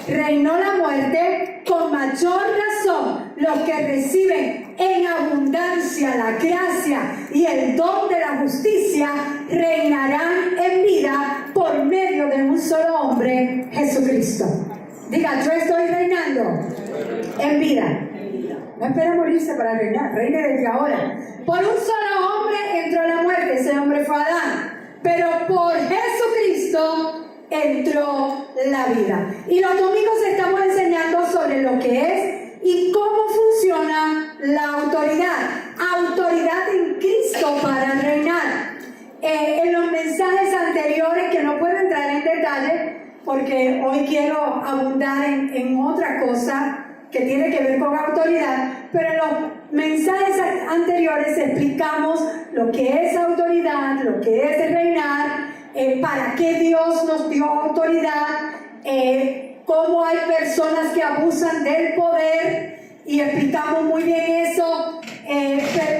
reinó la muerte, con mayor razón los que reciben en abundancia la gracia y el don de la justicia reinarán en vida por medio de un solo hombre, Jesucristo. Diga, yo estoy reinando en vida. No espera morirse para reinar, reine desde ahora. Por un solo hombre entró la muerte, ese hombre fue Adán. Pero por Jesucristo entró la vida. Y los domingos estamos enseñando sobre lo que es y cómo funciona la autoridad. Autoridad en Cristo para reinar. En los mensajes anteriores, que no puedo entrar en detalle, porque hoy quiero abundar en otra cosa que tiene que ver con autoridad, pero en los mensajes anteriores explicamos lo que es autoridad, lo que es reinar, para qué Dios nos dio autoridad, cómo hay personas que abusan del poder, y explicamos muy bien eso,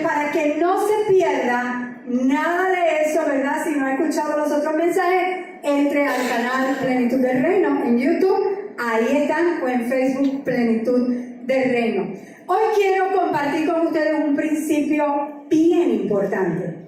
para que no se pierda nada de eso, ¿verdad? Si no ha escuchado los otros mensajes, entre al canal Plenitud del Reino en YouTube. Ahí están, o en Facebook, Plenitud del Reino. Hoy quiero compartir con ustedes un principio bien importante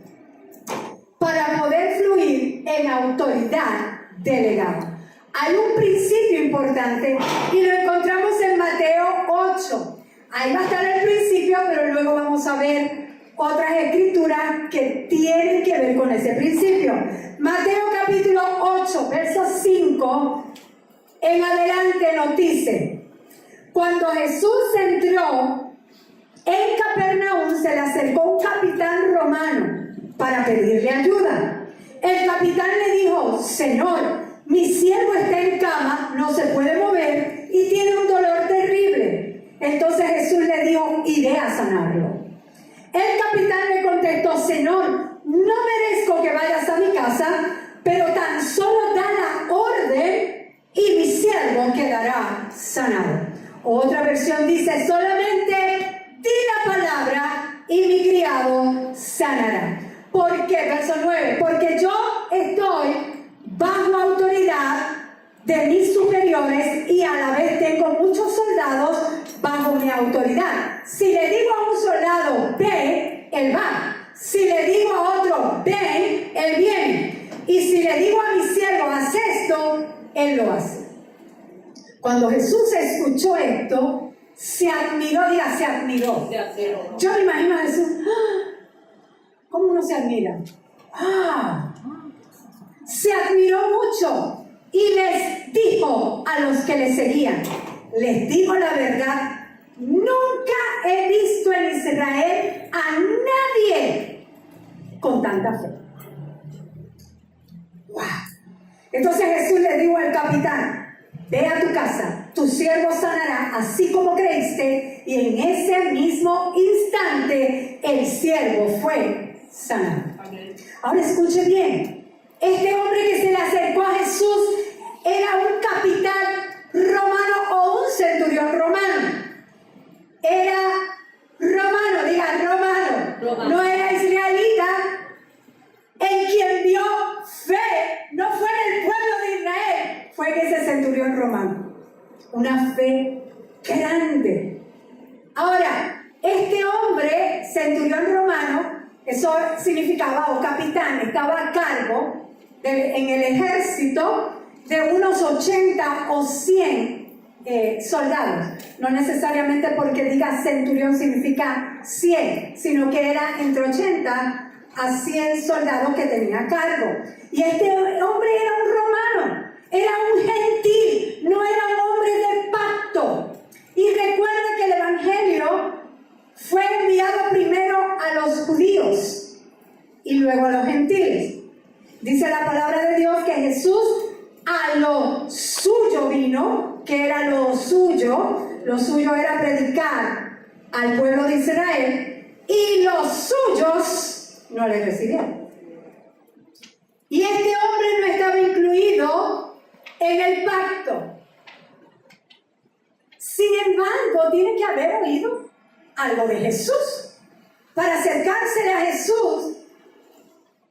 para poder fluir en autoridad delegada. Hay un principio importante y lo encontramos en Mateo 8. Ahí va a estar el principio, pero luego vamos a ver otras escrituras que tienen que ver con ese principio. Mateo capítulo 8, verso 5 en adelante nos dice: cuando Jesús entró en Capernaum, se le acercó un capitán romano para pedirle ayuda. El capitán le dijo: Señor, mi siervo está en cama, no se puede mover y tiene un dolor terrible. Entonces Jesús le dijo: iré a sanarlo. El capitán le contestó: Señor, no merezco que vayas a mi casa, pero tan solo da la orden y mi siervo quedará sanado. Otra versión dice: solamente di la palabra y mi criado sanará. ¿Por qué? Verso 9. Porque yo estoy bajo autoridad de mis superiores y a la vez tengo muchos soldados bajo mi autoridad. Si le digo a un soldado, ve, él va. Si le digo a otro, ven, él viene. Y si le digo a mi siervo, haz esto, él lo hace. Cuando Jesús escuchó esto, se admiró, diga, se admiró. Yo me imagino a Jesús, ¿cómo uno se admira? Se admiró mucho y les dijo a los que le seguían: les digo la verdad, nunca he visto en Israel a nadie con tanta fe. ¡Wow! Entonces Jesús le dijo al capitán: ve a tu casa, tu siervo sanará así como creíste, y en ese mismo instante el siervo fue sanado. Ahora escuche bien, este hombre que se le acercó a Jesús era un capitán romano o un centurión romano. Era romano, diga romano. No era israelita. En quien vio fe no fue en el pueblo de Israel, fue en ese centurión romano. Una fe grande. Ahora, este hombre, centurión romano, eso significaba, o capitán, estaba a cargo en el ejército de unos 80 o 100 soldados. No necesariamente porque diga centurión significa 100, sino que era entre 80 a 100 soldados que tenía a cargo. Y este hombre era un romano, era un gentil, no era un hombre de pacto. Y recuerda que el evangelio fue enviado primero a los judíos y luego a los gentiles. Dice la palabra de Dios que Jesús a lo suyo vino, que era lo suyo era predicar al pueblo de Israel, y los suyos no le recibieron. Y este hombre no estaba incluido en el pacto. Sin embargo, tiene que haber oído algo de Jesús. Para acercársele a Jesús,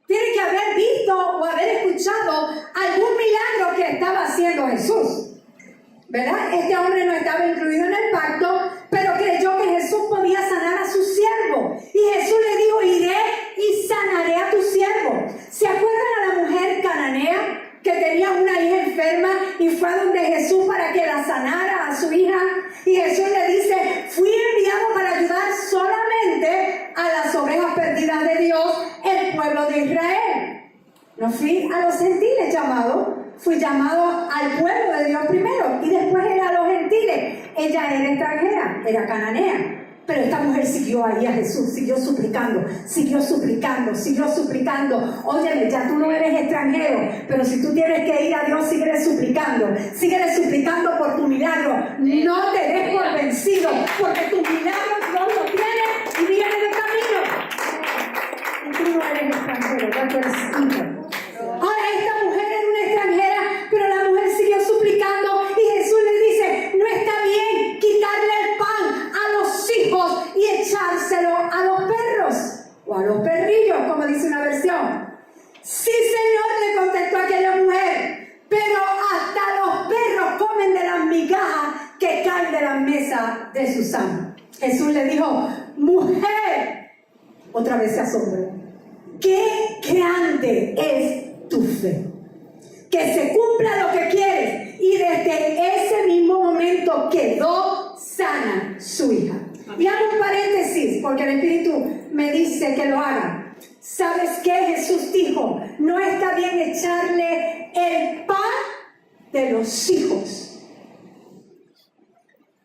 tiene que haber visto o haber escuchado algún milagro que estaba haciendo Jesús. ¿verdad? Este hombre no estaba incluido en el pacto, pero creyó que Jesús podía sanar a su siervo. Y Jesús le dijo, iré y sanaré a tu siervo. ¿Se acuerdan a la mujer cananea que tenía una hija enferma y fue a donde Jesús para que la sanara a su hija? Y Jesús le dice, fui enviado para ayudar solamente a las ovejas perdidas de Dios, el pueblo de Israel. No fui a los gentiles fui llamado al pueblo de Dios primero y después era a los gentiles. Ella era extranjera, era cananea. Pero esta mujer siguió ahí a Jesús, siguió suplicando. Óyeme, ya tú no eres extranjero, pero si tú tienes que ir a Dios, síguele suplicando por tu milagro. No te des por vencido, porque tu milagro Dios lo tiene y viene de camino. Y tú no eres extranjero, ya tú eres hijo. Ahora esta mujer era una extranjera, pero la mujer siguió suplicando y Jesús le dice, no está bien quitarle el pan a los hijos y echárselo a los perros o a los perrillos, como dice una versión. Sí, Señor, le contestó aquella mujer, pero hasta los perros comen de las migajas que caen de la mesa de sus amos. Jesús le dijo, mujer, otra vez se asombró, qué grande es tu fe, que se cumpla lo que quieres. Y desde ese mismo momento quedó sana su hija. Y hago un paréntesis porque el Espíritu me dice que lo haga. ¿Sabes qué? Jesús dijo, no está bien echarle el pan de los hijos.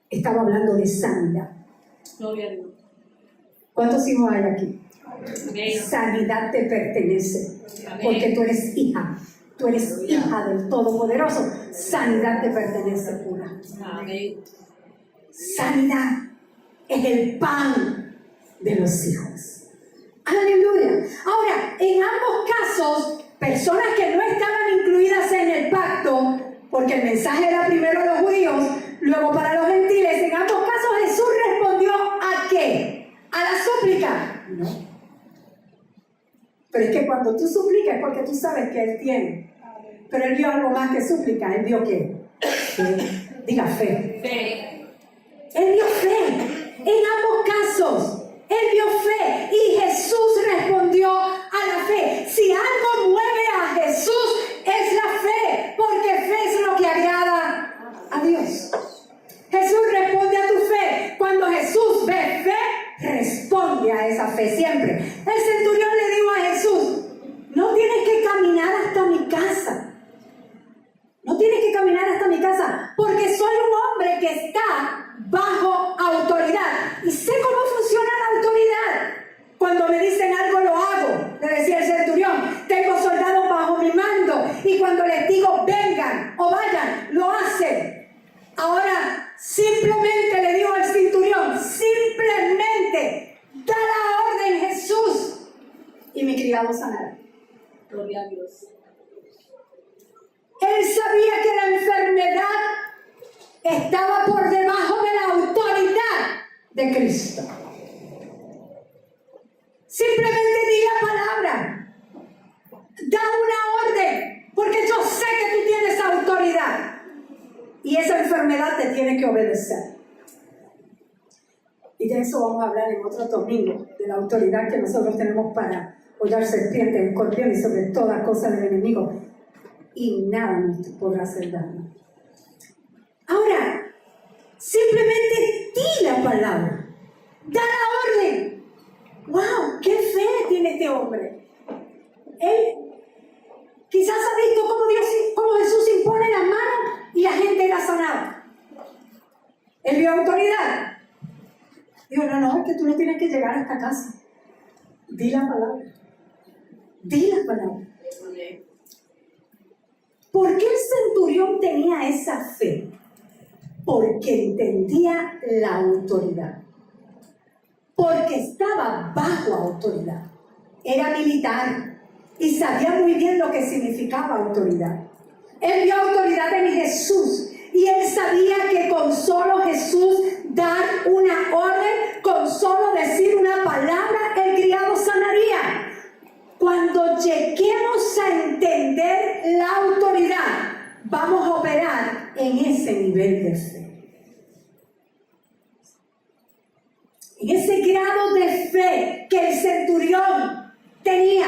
Estaba hablando de sanidad. Gloria a Dios. ¿Cuántos hijos hay aquí? Amén. Sanidad te pertenece, Amén. porque tú eres hija. Tú eres hija del Todopoderoso. Sanidad te pertenece pura. Amén. Sanidad es el pan de los hijos. Aleluya. Ahora, en ambos casos, personas que no estaban incluidas en el pacto, porque el mensaje era primero a los judíos, luego para los gentiles, en ambos casos Jesús respondió ¿a qué? ¿A la súplica? No. Pero es que cuando tú suplicas es porque tú sabes que Él tiene. Pero Él vio algo más que súplica. ¿Él vio qué? Diga fe. Fe. Él vio fe. En ambos casos, Él vio fe. Y Jesús respondió a la fe. Si algo mueve a Jesús, es la fe. Porque fe es lo que agrada a Dios. Jesús responde a tu fe. Cuando Jesús ve fe, responde a esa fe siempre. El centurión le dijo a Jesús, no tienes que caminar hasta mi casa. No tienes que caminar hasta mi casa, porque soy un hombre que está bajo autoridad. Y sé cómo funciona la autoridad. Cuando me dicen algo, lo hago. Le decía el centurión, tengo soldados bajo mi mando. Y cuando les digo, vengan o vayan, lo hacen. Ahora, simplemente le digo al centurión, simplemente da la orden, Jesús, y mi criado sanará. Gloria a Dios. Él sabía que la enfermedad estaba por debajo de la autoridad de Cristo. Simplemente di la palabra, da una orden, porque yo sé que tú tienes autoridad. Y esa enfermedad te tiene que obedecer. Y de eso vamos a hablar en otro domingo, de la autoridad que nosotros tenemos para hollar serpientes, escorpiones y sobre todas cosas del enemigo. Y nada nos podrá hacer daño. Ahora, simplemente di la palabra, da la orden. ¡Wow! ¡Qué fe tiene este hombre! Él quizás ha visto cómo Jesús impone las manos y la gente era sanada. Él vio autoridad. Dijo, no, es que tú no tienes que llegar a esta casa. Di la palabra. Di la palabra. ¿Por qué el centurión tenía esa fe? Porque entendía la autoridad. Porque estaba bajo autoridad. Era militar y sabía muy bien lo que significaba autoridad. Él vio autoridad en Jesús y él sabía que con solo Jesús dar una orden, con solo decir una palabra, el criado sanaría. Cuando lleguemos a entender la autoridad, vamos a operar en ese nivel. nivel de fe. En ese grado de fe que el centurión tenía,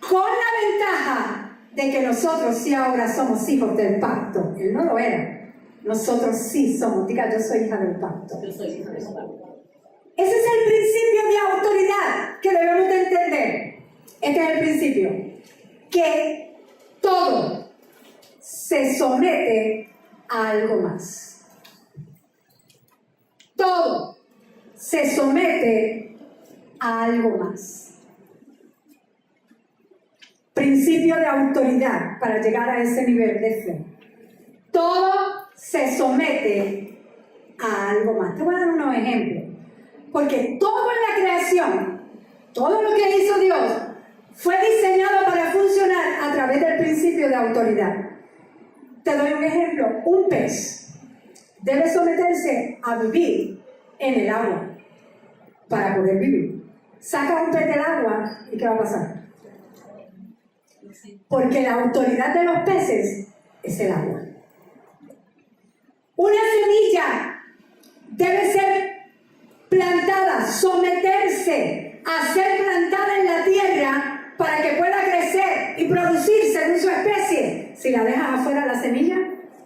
con la ventaja de que nosotros sí ahora somos hijos del pacto. Él no lo era. Nosotros sí somos. Diga, yo soy hija del pacto. Yo soy hija del pacto. Ese es el principio de autoridad que debemos de entender. Este es el principio. Que todo se somete a algo más. Todo se somete a algo más. Principio de autoridad para llegar a ese nivel de fe. Todo se somete a algo más. Te voy a dar unos ejemplos. Porque todo en la creación, todo lo que hizo Dios, fue diseñado para funcionar a través del principio de autoridad. Te doy un ejemplo. Un pez debe someterse a vivir en el agua para poder vivir. Saca un pez del agua y ¿qué va a pasar? Porque la autoridad de los peces es el agua. Una semilla debe ser plantada, someterse a ser plantada en la tierra para que pueda crecer y producir según su especie. Si la dejas afuera la semilla,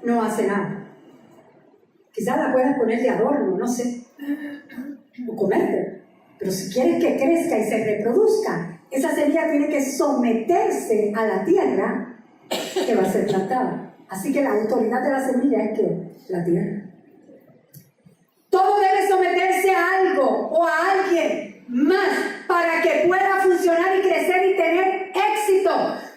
no hace nada. Quizás la puedas poner de adorno, no sé, o comerte. Pero si quieres que crezca y se reproduzca, esa semilla tiene que someterse a la tierra que va a ser plantada. Así que la autoridad de la semilla es que la tierra. Todo debe someterse a algo o a alguien más para que pueda funcionar y crecer y tener éxito.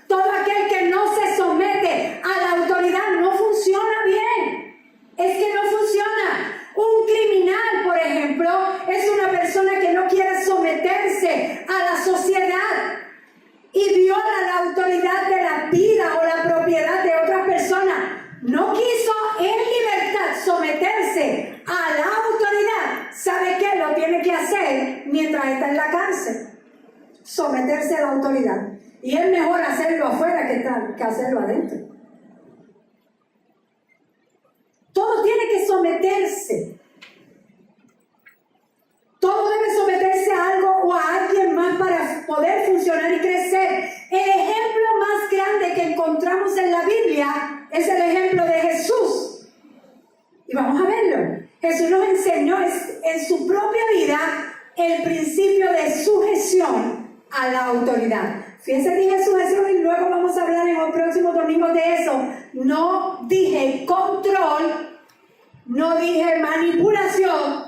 Todo aquel que no se somete a la autoridad no funciona bien. Es que no funciona. Un criminal, por ejemplo, es una persona que no quiere someterse a la sociedad y viola la autoridad de la vida o la propiedad de otra persona. No quiso en libertad someterse a la autoridad. ¿Sabe qué? Lo tiene que hacer mientras está en la cárcel. Someterse a la autoridad. Y es mejor hacerlo afuera que hacerlo adentro. Todo tiene que someterse. Todo debe someterse a algo o a alguien más para poder funcionar y crecer. El ejemplo más grande que encontramos en la Biblia es el ejemplo de Jesús. Y vamos a verlo. Jesús nos enseñó en su propia vida el principio de sujeción a la autoridad. Fíjense que dije sujeción y luego vamos a hablar en los próximos domingos de eso. No dije control, no dije manipulación,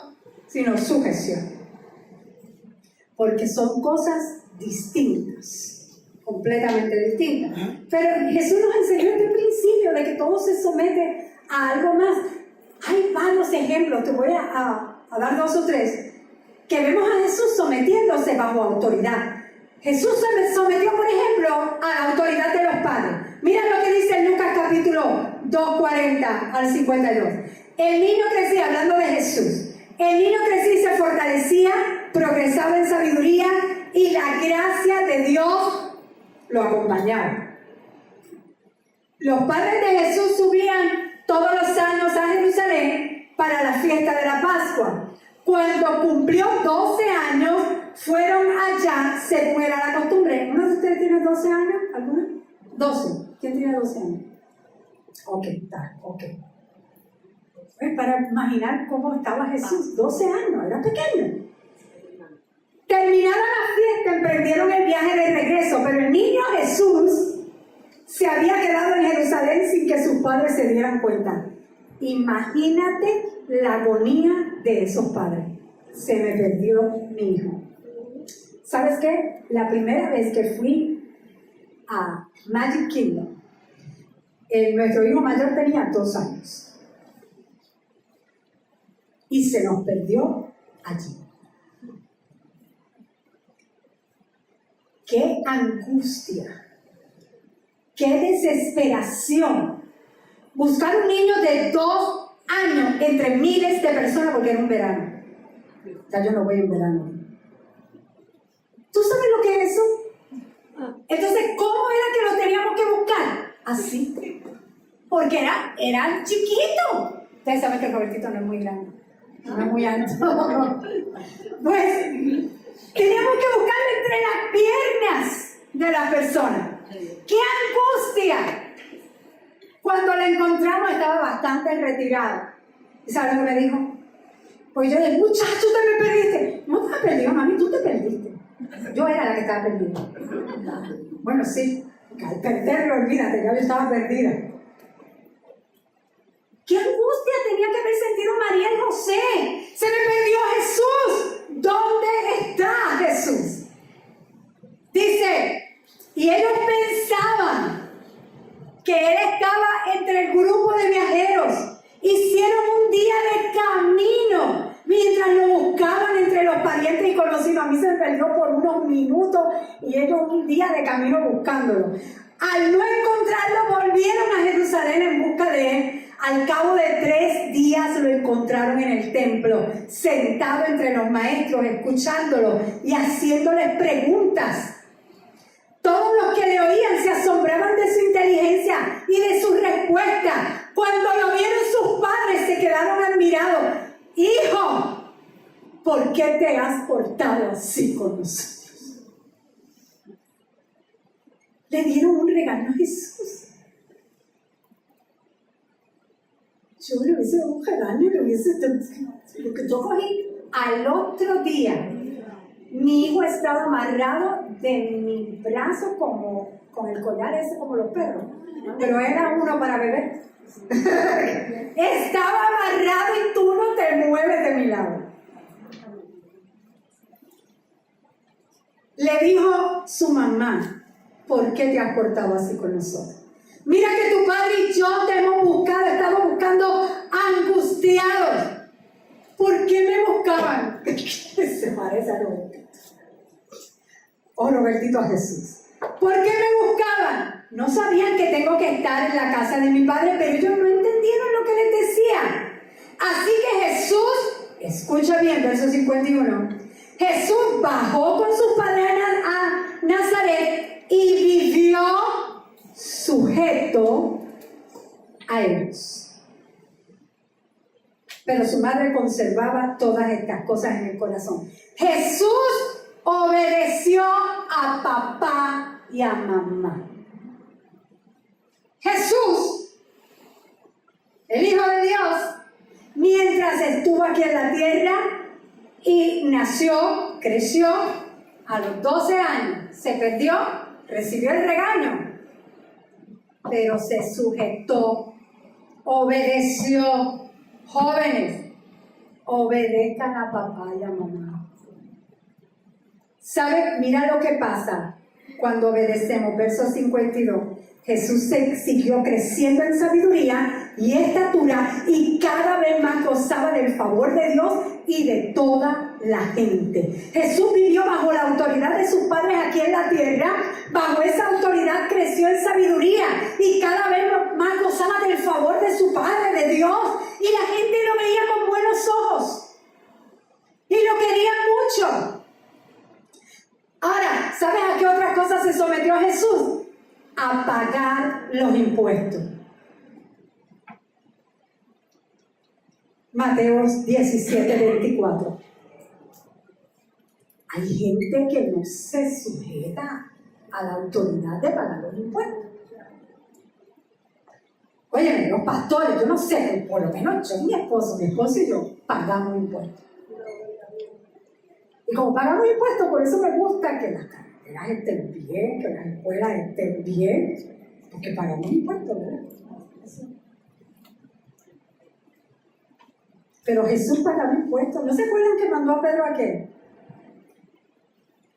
sino sujeción. Porque son cosas distintas, completamente distintas. Pero Jesús nos enseñó este principio de que todo se somete a algo más. Hay varios ejemplos, te voy a dar 2 o 3, que vemos a Jesús sometiéndose bajo autoridad. Jesús se sometió, por ejemplo, a la autoridad de los padres. Mira lo que dice en Lucas capítulo 2, 40 al 52. El niño crecía, hablando de Jesús, el niño crecía y se fortalecía, progresaba en sabiduría y la gracia de Dios lo acompañaba. Los padres de Jesús subían todos los años a Jerusalén para la fiesta de la Pascua. Cuando cumplió 12 años, fueron allá según era la costumbre. ¿Uno de ustedes tiene 12 años? ¿Alguno? 12. ¿Quién tiene 12 años? Ok, está, ok. Pues para imaginar cómo estaba Jesús, 12 años, era pequeño. Terminada la fiesta, emprendieron el viaje de regreso, pero el niño Jesús se había quedado en Jerusalén sin que sus padres se dieran cuenta. Imagínate la agonía de esos padres. Se me perdió mi hijo. ¿Sabes qué? La primera vez que fui a Magic Kingdom, nuestro hijo mayor tenía 2 años. Y se nos perdió allí. ¡Qué angustia! ¡Qué desesperación! Buscar un niño de 2 años entre miles de personas porque era un verano. Ya yo no voy en verano. ¿Tú sabes lo que es eso? Entonces, ¿cómo era que lo teníamos que buscar? Así. Porque era chiquito. Ustedes saben que Robertito no es muy grande, no es muy alto. Pues teníamos que buscarlo entre las piernas de la persona. ¡Qué angustia! Cuando la encontramos estaba bastante retirada. ¿Y sabes lo que me dijo? Pues yo dije, muchacho, te me perdiste. No te has perdido, mami, tú te perdiste. Yo era la que estaba perdida. Bueno, sí, al perderlo, olvídate, ya yo estaba perdida. ¡Qué angustia tenía que haber sentido María y José! ¡Se me perdió Jesús! ¿Dónde está Jesús? Dice, y ellos pensaban que él estaba entre el grupo de viajeros. Hicieron un día de camino mientras lo buscaban entre los parientes y conocidos. A mí se me perdió por unos minutos y ellos un día de camino buscándolo. Al no encontrarlo, volvieron a Jerusalén en busca de él. Al cabo de 3 días lo encontraron en el templo, sentado entre los maestros, escuchándolo y haciéndoles preguntas. Todos los que le oían se asombraban de su inteligencia y de sus respuestas. Cuando lo vieron sus padres se quedaron admirados. Hijo, ¿por qué te has portado así con nosotros? Le dieron un regalo a Jesús. Yo le hubiese dado un regalo y le hubiese dado lo que yo cogí. Al otro día, mi hijo estaba amarrado de mi brazo como con el collar ese como los perros, pero era uno para beber. Estaba amarrado y tú no te mueves de mi lado. Le dijo su mamá, ¿por qué te has portado así con nosotros? Mira que tu padre y yo te hemos buscado, estamos buscando angustiados. ¿Por qué me buscaban? Se parece a Robertito. O Robertito a Jesús. ¿Por qué me buscaban? No sabían que tengo que estar en la casa de mi padre, pero ellos no entendieron lo que les decía. Así que Jesús, escucha bien, verso 51. Jesús bajó con sus padres a Nazaret y vivió sujeto a ellos. Pero su madre conservaba todas estas cosas en el corazón. Jesús obedeció a papá y a mamá. Jesús, el Hijo de Dios, mientras estuvo aquí en la tierra y nació, creció, a los 12 años se perdió, recibió el regaño, pero se sujetó, obedeció. Jóvenes, obedezcan a papá y a mamá. ¿Saben? Mira lo que pasa cuando obedecemos. Verso 52. Jesús siguió creciendo en sabiduría y estatura y cada vez más gozaba del favor de Dios y de toda la gente. Jesús vivió bajo la autoridad de sus padres aquí en la tierra. Bajo esa autoridad creció en sabiduría y cada vez más gozaba del favor de su Padre, de Dios. Y la gente lo veía con buenos ojos y lo querían mucho. Ahora, ¿sabes a qué otras cosas se sometió Jesús? A pagar los impuestos. Mateo 17:24. Hay gente que no se sujeta a la autoridad de pagar los impuestos. Oye, los pastores, yo no sé, por lo menos yo, mi esposo y yo pagamos impuestos. Y como pagamos impuestos, por eso me gusta que las carreteras estén bien, que las escuelas estén bien, porque pagamos impuestos, ¿verdad? Pero Jesús pagaba impuestos. ¿No se acuerdan que mandó a Pedro a qué?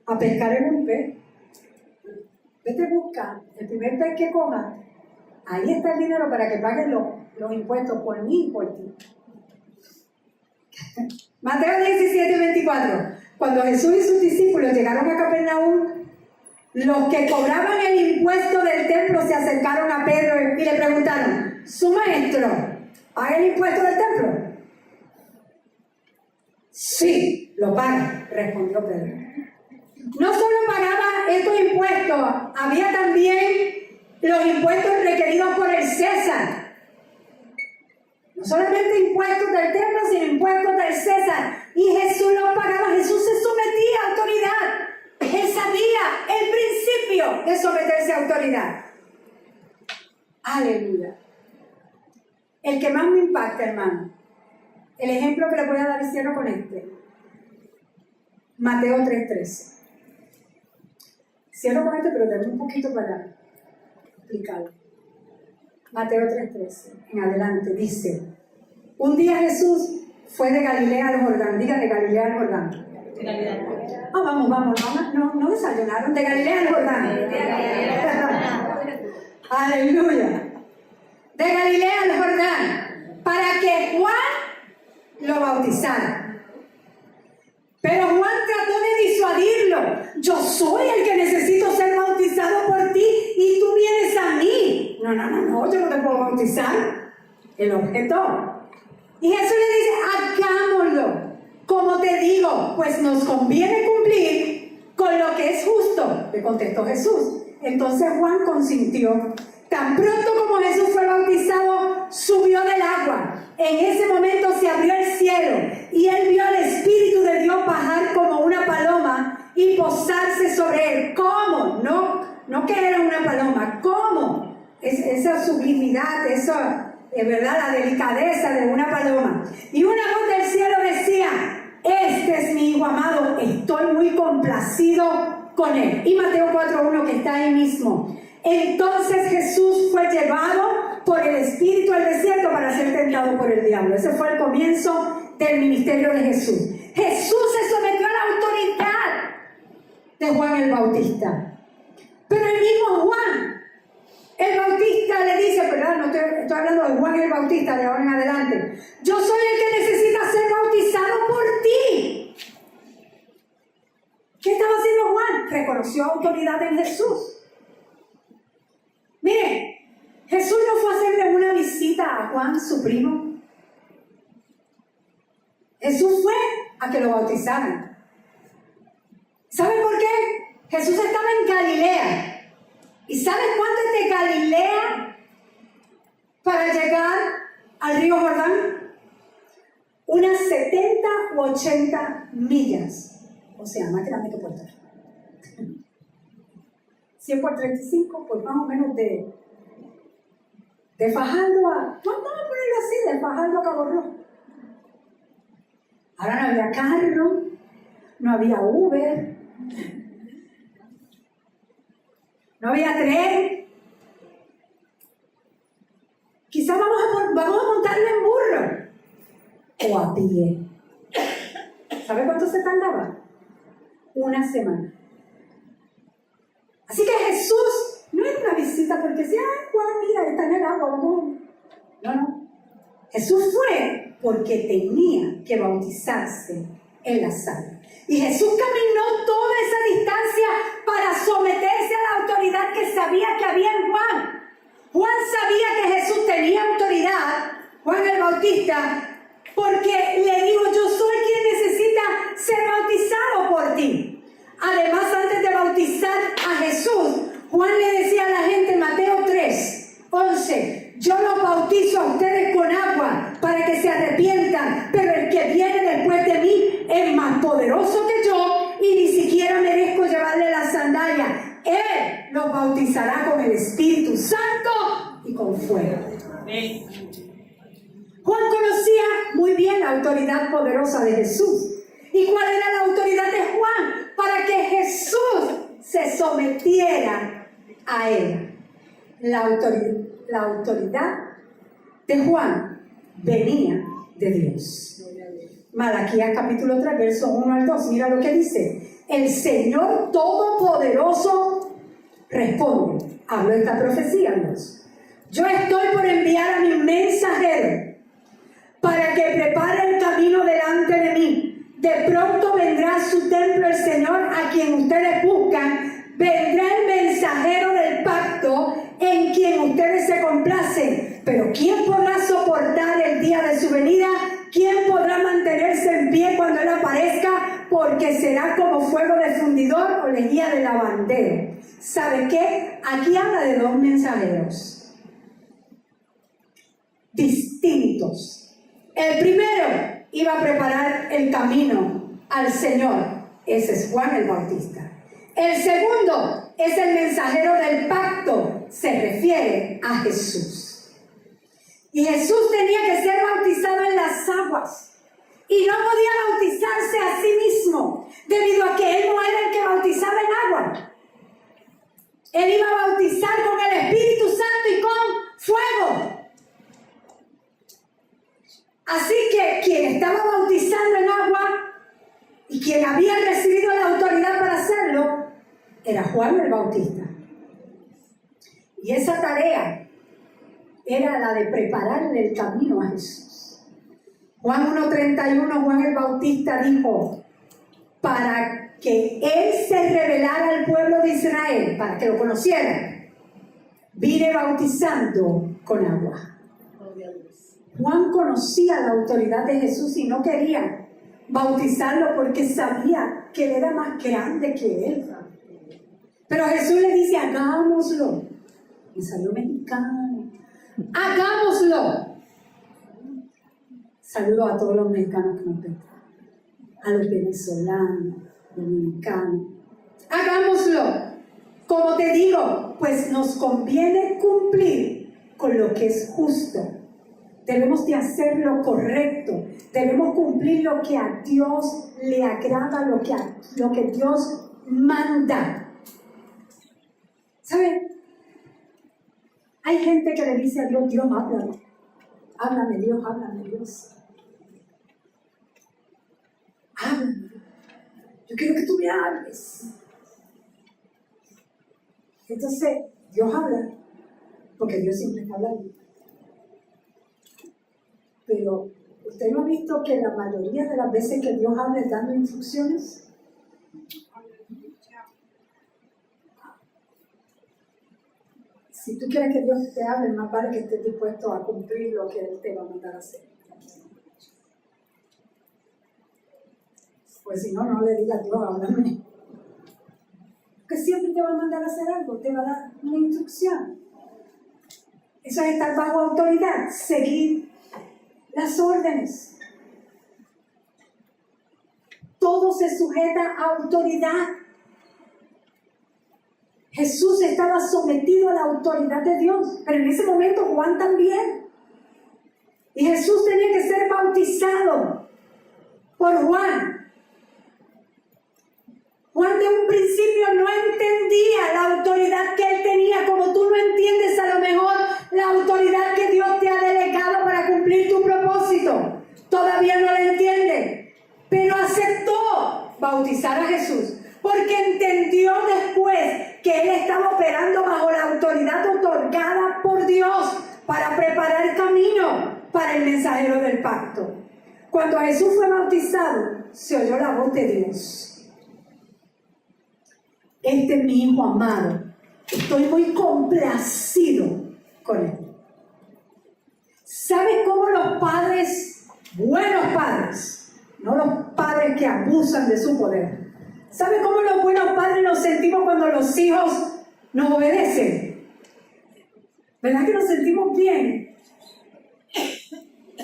A pescar en un pez. Vete a buscar el primer pez que comas. Ahí está el dinero para que paguen los impuestos por mí y por ti. Mateo 17:24. Cuando Jesús y sus discípulos llegaron a Capernaum, los que cobraban el impuesto del templo se acercaron a Pedro y le preguntaron: ¿su maestro paga el impuesto del templo? Sí, lo paga, respondió Pedro. No solo pagaba estos impuestos, había también los impuestos requeridos por el César. No solamente impuestos del templo, sino impuestos del César. Y Jesús los pagaba. Jesús se sometía a autoridad. Él sabía el principio de someterse a autoridad. Aleluya. El que más me impacta, hermano, el ejemplo que le voy a dar es cierro con este. Mateo 3:13. Cierro con este, pero tengo un poquito para explicarlo. Mateo 3:13, en adelante, dice: un día Jesús fue de Galilea al Jordán. Diga, de Galilea al Jordán. Vamos, no desayunaron, de Galilea al Jordán. Aleluya. De Galilea al Jordán, para que Juan lo bautizara. Pero Juan trató de disuadirlo. Yo soy el que necesito ser bautizado por ti y tú vienes a mí. No, yo no te puedo bautizar. Él objetó. Y Jesús le dice: hagámoslo. Como te digo, pues nos conviene cumplir con lo que es justo, le contestó Jesús. Entonces Juan consintió. Tan pronto como Jesús fue bautizado, subió del agua. En ese momento se abrió el cielo y él vio al Espíritu de Dios bajar como una paloma y posarse sobre él. ¿Cómo? No que era una paloma. ¿Cómo? Esa sublimidad, esa, es verdad, la delicadeza de una paloma. Y una voz del cielo decía: este es mi Hijo amado, estoy muy complacido con él. Y Mateo 4:1, que está ahí mismo. Entonces Jesús fue llevado por el Espíritu al desierto para ser tentado por el diablo. Ese fue el comienzo del ministerio de Jesús. Jesús se sometió a la autoridad de Juan el Bautista. Pero el mismo Juan el Bautista le dice, ¿verdad? No estoy hablando de Juan el Bautista de ahora en adelante. Yo soy el que necesita ser bautizado por ti. ¿Qué estaba haciendo Juan? Reconoció autoridad en Jesús. Mire, Jesús no fue a hacerle una visita a Juan, su primo. Jesús fue a que lo bautizaran. ¿Saben por qué? Jesús estaba en Galilea. ¿Y saben cuánto es de Galilea para llegar al río Jordán? Unas 70 u 80 millas. O sea, más grande que Puerto Rico. 100 por 35, pues más o menos de Fajardo a... Vamos a ponerlo así, de Fajardo a Cabo Rojo. Ahora no había carro, no había Uber, no había tren. Quizás vamos a montarlo en burro o a pie. ¿Sabe cuánto se tardaba? Una semana. Así que Jesús no era una visita porque decía: Juan, mira, está en el agua, vamos. No. Jesús fue porque tenía que bautizarse en la sal. Y Jesús caminó toda esa distancia para someterse a la autoridad que sabía que había en Juan. Juan sabía que Jesús tenía autoridad, Juan el Bautista, porque le dijo: yo soy quien necesita ser bautizado por ti. Además, antes de bautizar a Jesús, Juan le decía a la gente en Mateo 3:11: yo los bautizo a ustedes con agua para que se arrepientan, pero el que viene después de mí es más poderoso que yo y ni siquiera merezco llevarle las sandalias. Él los bautizará con el Espíritu Santo y con fuego. Juan conocía muy bien la autoridad poderosa de Jesús. ¿Y cuál era la autoridad de Juan? Para que Jesús se sometiera a él. La autoridad de Juan venía de Dios. Malaquías capítulo 3, versos 1 al 2. Mira lo que dice: el Señor Todopoderoso responde. Hablo esta profecía, Dios. Yo estoy por enviar a mi mensajero para que prepare el camino delante de mí. De pronto vendrá a su templo el Señor a quien ustedes buscan. Vendrá el mensajero del pacto en quien ustedes se complacen. Pero ¿quién podrá soportar el día de su venida? ¿Quién podrá mantenerse en pie cuando Él aparezca? Porque será como fuego de fundidor o lejía de lavandero. ¿Sabe qué? Aquí habla de dos mensajeros distintos. El primero iba a preparar el camino al Señor. Ese es Juan el Bautista. El segundo es el mensajero del pacto. Se refiere a Jesús. Y Jesús tenía que ser bautizado en las aguas. Y no podía bautizarse a sí mismo, debido a que él no era el que bautizaba en agua. Él iba a bautizar con el Espíritu Santo y con fuego. Así que quien estaba bautizando en agua y quien había recibido la autoridad para hacerlo, era Juan el Bautista. Y esa tarea era la de prepararle el camino a Jesús. Juan 1:31, Juan el Bautista dijo, para que él se revelara al pueblo de Israel, para que lo conocieran, vine bautizando con agua. Juan conocía la autoridad de Jesús y no quería bautizarlo porque sabía que él era más grande que él. Pero Jesús le dice, hagámoslo. Y salió mexicano. Hagámoslo. Saludo a todos los mexicanos que nos ven, a los venezolanos, dominicanos. Hagámoslo. Como te digo, pues nos conviene cumplir con lo que es justo. Debemos de hacer lo correcto. Debemos cumplir lo que a Dios le agrada, lo que Dios manda. ¿Saben? Hay gente que le dice a Dios, Dios, háblame. Háblame, Dios, háblame, Dios. Háblame. Yo quiero que tú me hables. Entonces, Dios habla, porque Dios siempre está hablando. Pero, ¿usted no ha visto que la mayoría de las veces que Dios habla es dando instrucciones? Si tú quieres que Dios te hable, más vale que estés dispuesto a cumplir lo que Él te va a mandar a hacer. Pues si no, no le digas, Dios, háblame. Porque siempre te va a mandar a hacer algo, te va a dar una instrucción. Eso es estar bajo autoridad, seguir las órdenes. Todo se sujeta a autoridad. Jesús estaba sometido a la autoridad de Dios, pero en ese momento Juan también. Y Jesús tenía que ser bautizado por Juan. Juan de un principio no entendía la autoridad que él tenía, como tú no entiendes a lo mejor la autoridad que Dios te ha delegado para cumplir tu propósito. Todavía no la entiende, pero aceptó bautizar a Jesús, porque entendió después que él estaba operando bajo la autoridad otorgada por Dios para preparar camino para el mensajero del pacto. Cuando Jesús fue bautizado, se oyó la voz de Dios. Este es mi hijo amado. Estoy muy complacido con él. ¿Sabes cómo los padres, buenos padres, no los padres que abusan de su poder, ¿sabes cómo los buenos padres nos sentimos cuando los hijos nos obedecen? ¿Verdad que nos sentimos bien?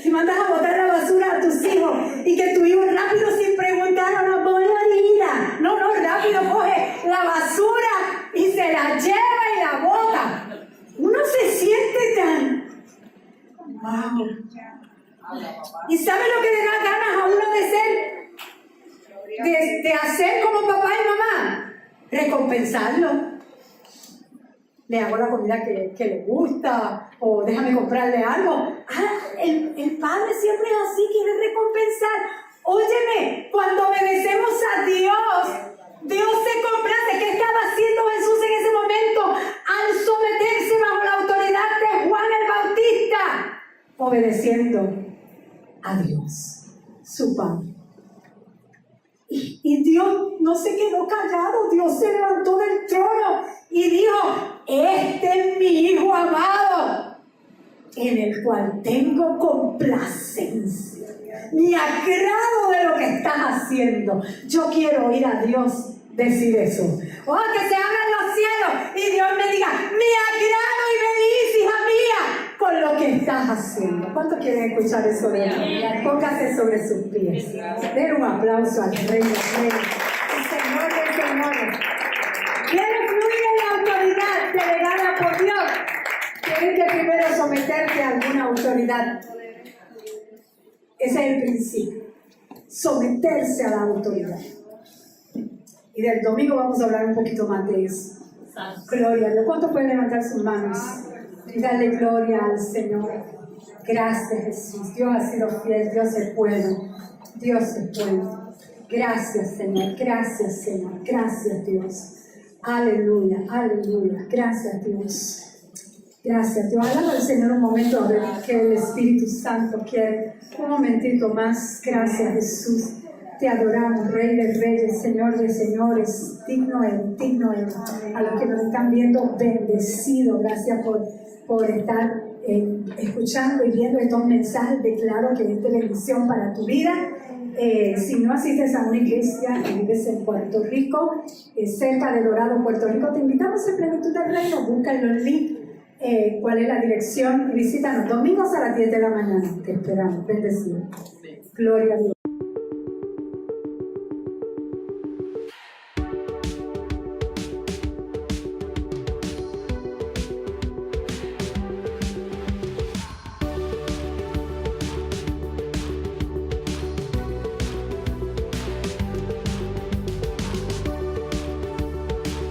Si mandas a botar la basura a tus hijos y que tu hijo rápido sin preguntar, no voy ahorita. No, rápido coge la basura y se la lleva y la bota. Uno se siente tan... ¡Wow! ¿Y sabe lo que le da ganas a uno de ser? De hacer como papá y mamá. Recompensarlo. Le hago la comida que le gusta, o déjame comprarle algo. El padre siempre es así, quiere recompensar. Óyeme, cuando obedecemos a Dios, Dios se complace. ¿Qué estaba haciendo Jesús en ese momento al someterse bajo la autoridad de Juan el Bautista? Obedeciendo a Dios, su Padre. Y Dios no se quedó callado, Dios se levantó del trono y dijo, este es mi Hijo amado, en el cual tengo complacencia. Me agrado de lo que estás haciendo. Yo quiero oír a Dios decir eso. Oh, que se abran los cielos y Dios me diga, me agrado y me dices, hija mía, con lo que estás haciendo. ¿Cuántos quieren escuchar eso de mí? Póngase sobre sus pies. Den un aplauso al Rey de Reyes, el Señor de Señores. ¿Quieres fluir en la autoridad delegada por Dios? Tienes que primero someterte a alguna autoridad. Ese es el principio. Someterse a la autoridad. Y del domingo vamos a hablar un poquito más de eso. Gloria a Dios. ¿Cuántos pueden levantar sus manos y darle gloria al Señor? Gracias, Jesús. Dios ha sido fiel. Dios es bueno. Dios es bueno. Gracias, Señor. Gracias, Señor. Gracias, Dios. Aleluya. Aleluya. Gracias, Dios. Gracias, Dios. Alaba al Señor un momento a ver que el Espíritu Santo quiere. Un momentito más. Gracias, Jesús. Te adoramos, Rey de Reyes, Señor de Señores. Digno Él, digno Él. A los que nos están viendo, bendecido. Gracias por estar escuchando y viendo estos mensajes. Declaro que es de bendición para tu vida. Si no asistes a una iglesia y vives en Puerto Rico, cerca de Dorado, Puerto Rico, te invitamos a Plenitud del Reino. Búscalo en link. ¿Cuál es la dirección? Y visítanos domingos a las 10 de la mañana. Te esperamos. Bendecido. Gloria a Dios.